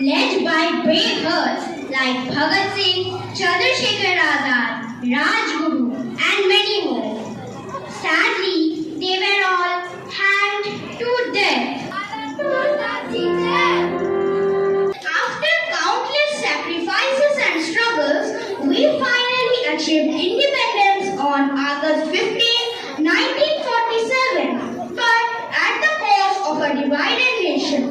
led by brave hearts like Bhagat Singh, Chandrasekhar Azad, Rajguru, and many more. Sadly, they were all hanged to death. After countless sacrifices and struggles, we finally achieved independence on August 15, 1947, but at the cost of a divided nation.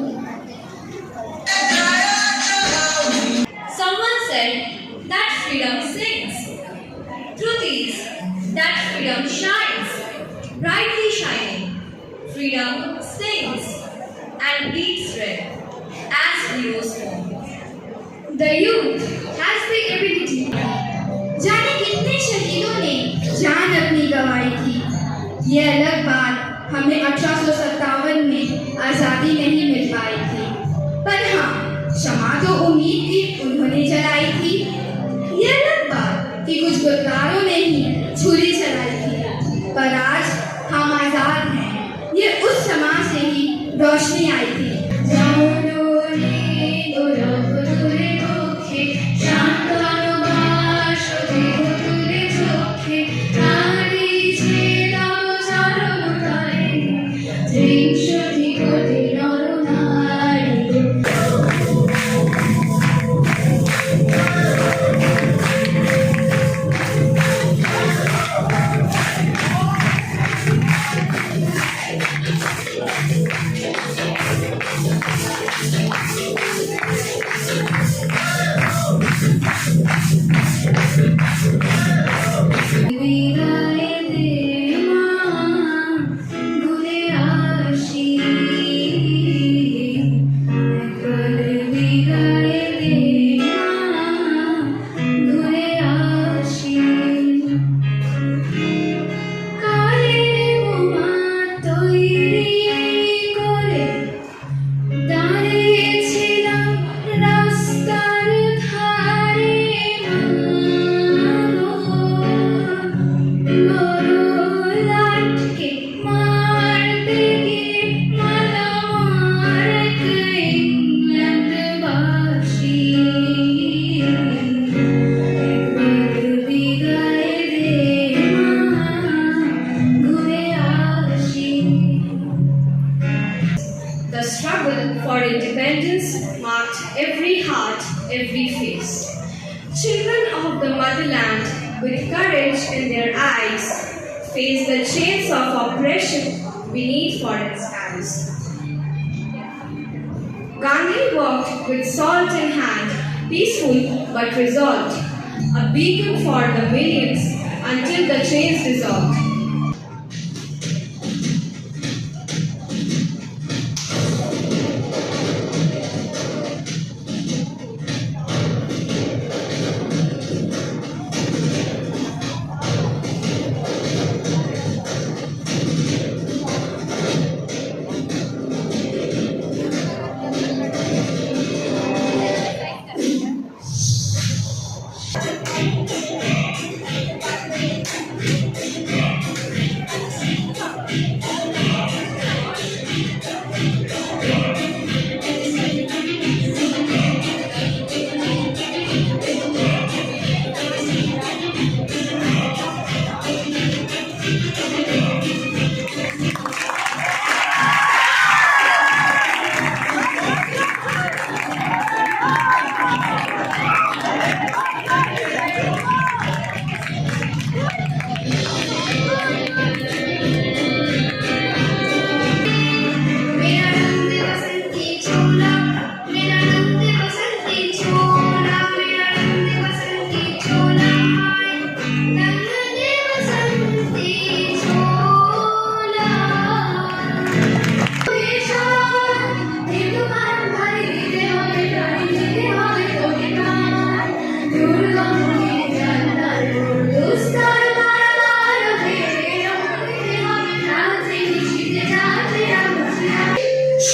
Someone said that freedom sings. Truth is that freedom shines, brightly shining. Freedom sings and beats red as heroes fall. The youth has the ability. जाने कितने शहीदों ने जान अपनी गंवाई थी। ये अलग बात हमें 1857 में आज़ादी नहीं मिल पाई थी, पर हाँ शमा तो उम्मीद की उन्होंने जलाई थी। ये अलग बात कि कुछ गुरदारों ने ही छुरी चलाई थी, पर आज हम आज़ाद हैं। ये उस शमा से ही रोशनी आई थी। The struggle for independence marked every heart, every face. Children of the motherland, with courage in their eyes, faced the chains of oppression beneath foreign skies. Gandhi walked with salt in hand, peaceful but resolved, a beacon for the millions until the chains dissolved.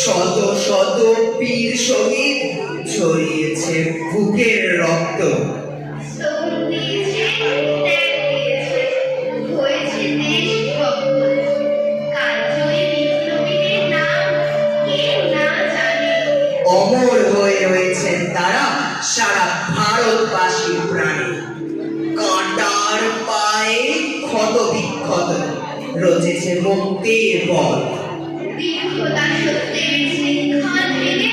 শত শত বীর শহীদ ঝরিয়েছে বুকের রক্ত। অমর হয়ে হয়েছেন তারা সারা ভারতবাসীর প্রাণে। কাঁটার পায়ে ক্ষত বিক্ষত রচেছে মুক্তির পথ। দীর্ঘতা সত্যের শৃঙ্খল ভেঙে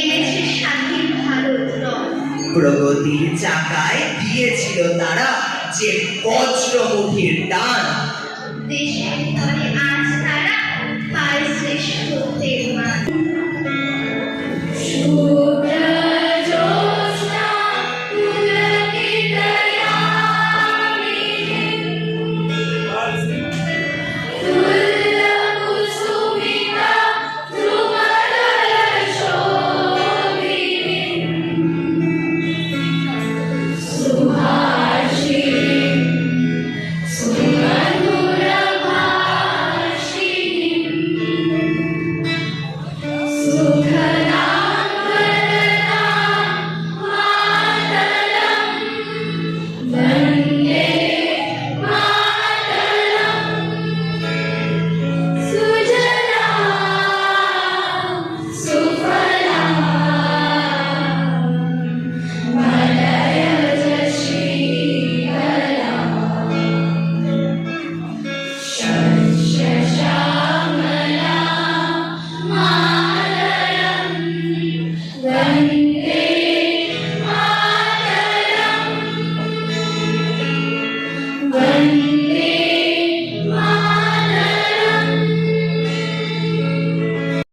এনেছে স্বাধীন ভারত রথ। প্রগতির চাকায় দিয়েছিল তারা যে বজ্রমুখীর টান। দেশের তরে